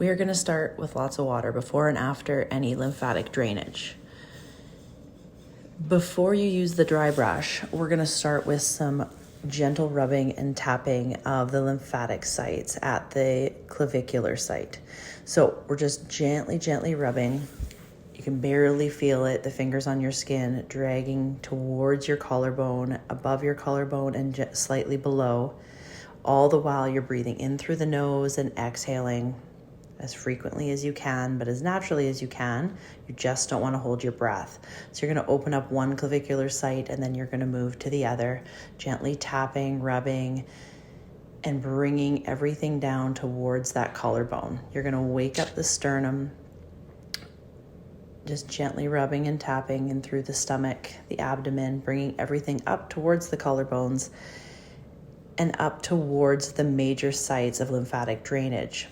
We are going to start with lots of water before and after any lymphatic drainage. Before you use the dry brush, we're going to start with some gentle rubbing and tapping of the lymphatic sites at the clavicular site. So we're just gently rubbing. You can barely feel it, the fingers on your skin dragging towards your collarbone, above your collarbone and slightly below. All the while you're breathing in through the nose and exhaling as frequently as you can, but as naturally as you can. You just don't want to hold your breath. So you're going to open up one clavicular site and then you're going to move to the other, gently tapping, rubbing, and bringing everything down towards that collarbone. You're going to wake up the sternum, just gently rubbing and tapping and through the stomach, the abdomen, bringing everything up towards the collarbones and up towards the major sites of lymphatic drainage.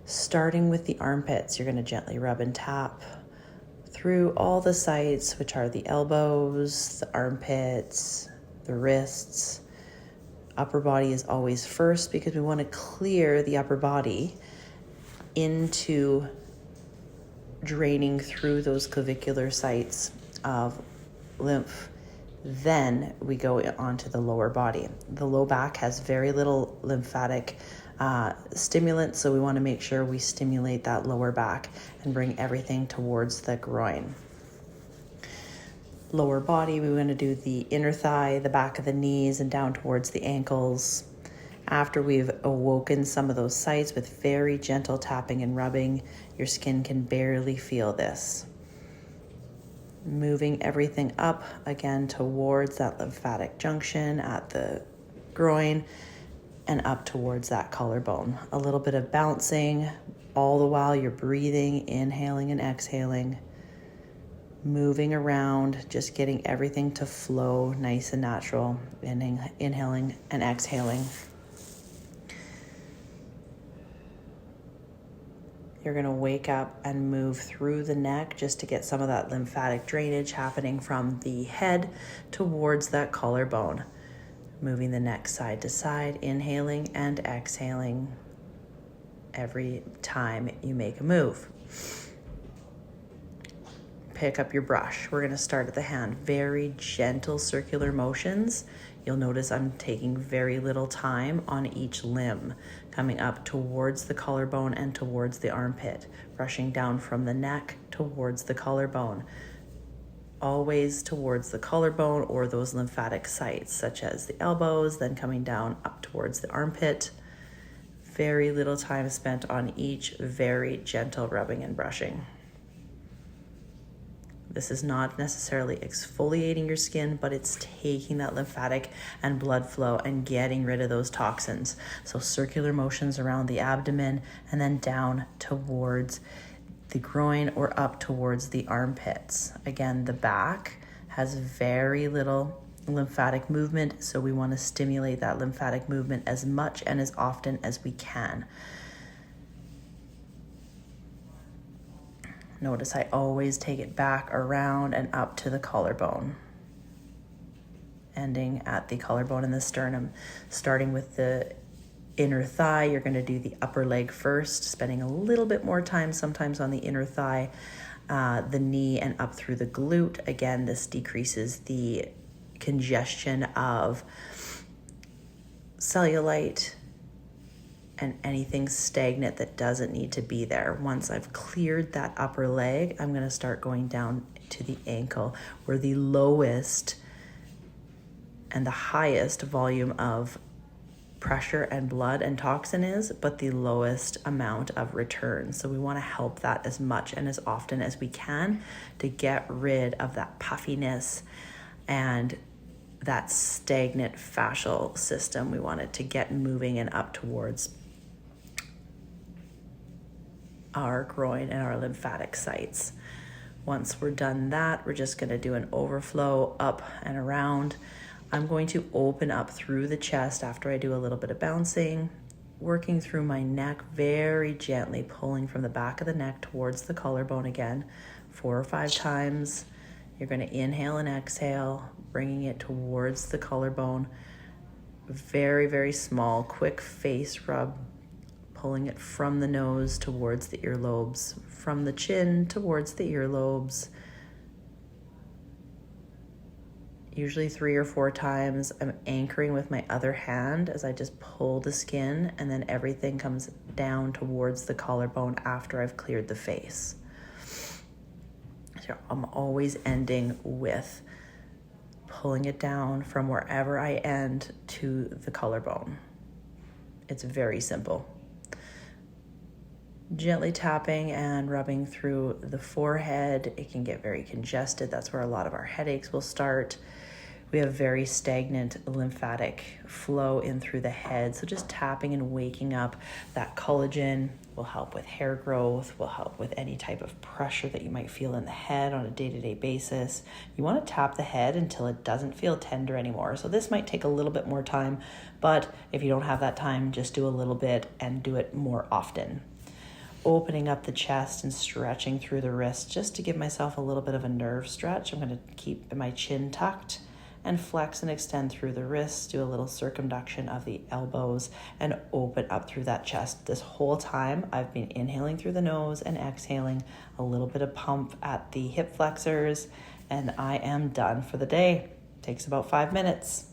Starting with the armpits, you're going to gently rub and tap through all the sites, which are the elbows, the armpits, the wrists. Upper body is always first because we want to clear the upper body into draining through those clavicular sites of lymph. Then we go onto the lower body. The low back has very little lymphatic stimulant, so we want to make sure we stimulate that lower back and bring everything towards the groin. Lower body, we want to do the inner thigh, the back of the knees, and down towards the ankles. After we've awoken some of those sites with very gentle tapping and rubbing, your skin can barely feel this. Moving everything up again towards that lymphatic junction at the groin and up towards that collarbone. A little bit of bouncing, all the while you're breathing, inhaling and exhaling, moving around, just getting everything to flow nice and natural, inhaling and exhaling. You're going to wake up and move through the neck just to get some of that lymphatic drainage happening from the head towards that collarbone. Moving the neck side to side, inhaling and exhaling every time you make a move. Pick up your brush. We're going to start at the hand. Very gentle circular motions. You'll notice I'm taking very little time on each limb, coming up towards the collarbone and towards the armpit, brushing down from the neck towards the collarbone, always towards the collarbone or those lymphatic sites, such as the elbows, then coming down up towards the armpit. Very little time spent on each, very gentle rubbing and brushing. This is not necessarily exfoliating your skin, but it's taking that lymphatic and blood flow and getting rid of those toxins. So circular motions around the abdomen and then down towards the groin or up towards the armpits. Again, the back has very little lymphatic movement, so we want to stimulate that lymphatic movement as much and as often as we can. Notice I always take it back around and up to the collarbone, ending at the collarbone and the sternum. Starting with the inner thigh, you're going to do the upper leg first, spending a little bit more time sometimes on the inner thigh, the knee, and up through the glute. Again, this decreases the congestion of cellulite and anything stagnant that doesn't need to be there. Once I've cleared that upper leg, I'm going to start going down to the ankle, where the lowest and the highest volume of pressure and blood and toxin is, but the lowest amount of return. So we want to help that as much and as often as we can to get rid of that puffiness and that stagnant fascial system. We want it to get moving and up towards our groin and our lymphatic sites. Once we're done that, we're just going to do an overflow up and around. I'm going to open up through the chest after I do a little bit of bouncing, working through my neck very gently, pulling from the back of the neck towards the collarbone again, 4 or 5 times. You're going to inhale and exhale, bringing it towards the collarbone. Very, very small, quick face rub, pulling it from the nose towards the earlobes, from the chin towards the earlobes. Usually 3 or 4 times. I'm anchoring with my other hand as I just pull the skin, and then everything comes down towards the collarbone after I've cleared the face. So I'm always ending with pulling it down from wherever I end to the collarbone. It's very simple. Gently tapping and rubbing through the forehead. It can get very congested. That's where a lot of our headaches will start. We have very stagnant lymphatic flow in through the head. So just tapping and waking up that collagen will help with hair growth, will help with any type of pressure that you might feel in the head on a day-to-day basis. You want to tap the head until it doesn't feel tender anymore. So this might take a little bit more time, but if you don't have that time, just do a little bit and do it more often. Opening up the chest and stretching through the wrist just to give myself a little bit of a nerve stretch. I'm going to keep my chin tucked and flex and extend through the wrists, do a little circumduction of the elbows, and open up through that chest. This whole time, I've been inhaling through the nose and exhaling, a little bit of pump at the hip flexors, and I am done for the day. Takes about 5 minutes.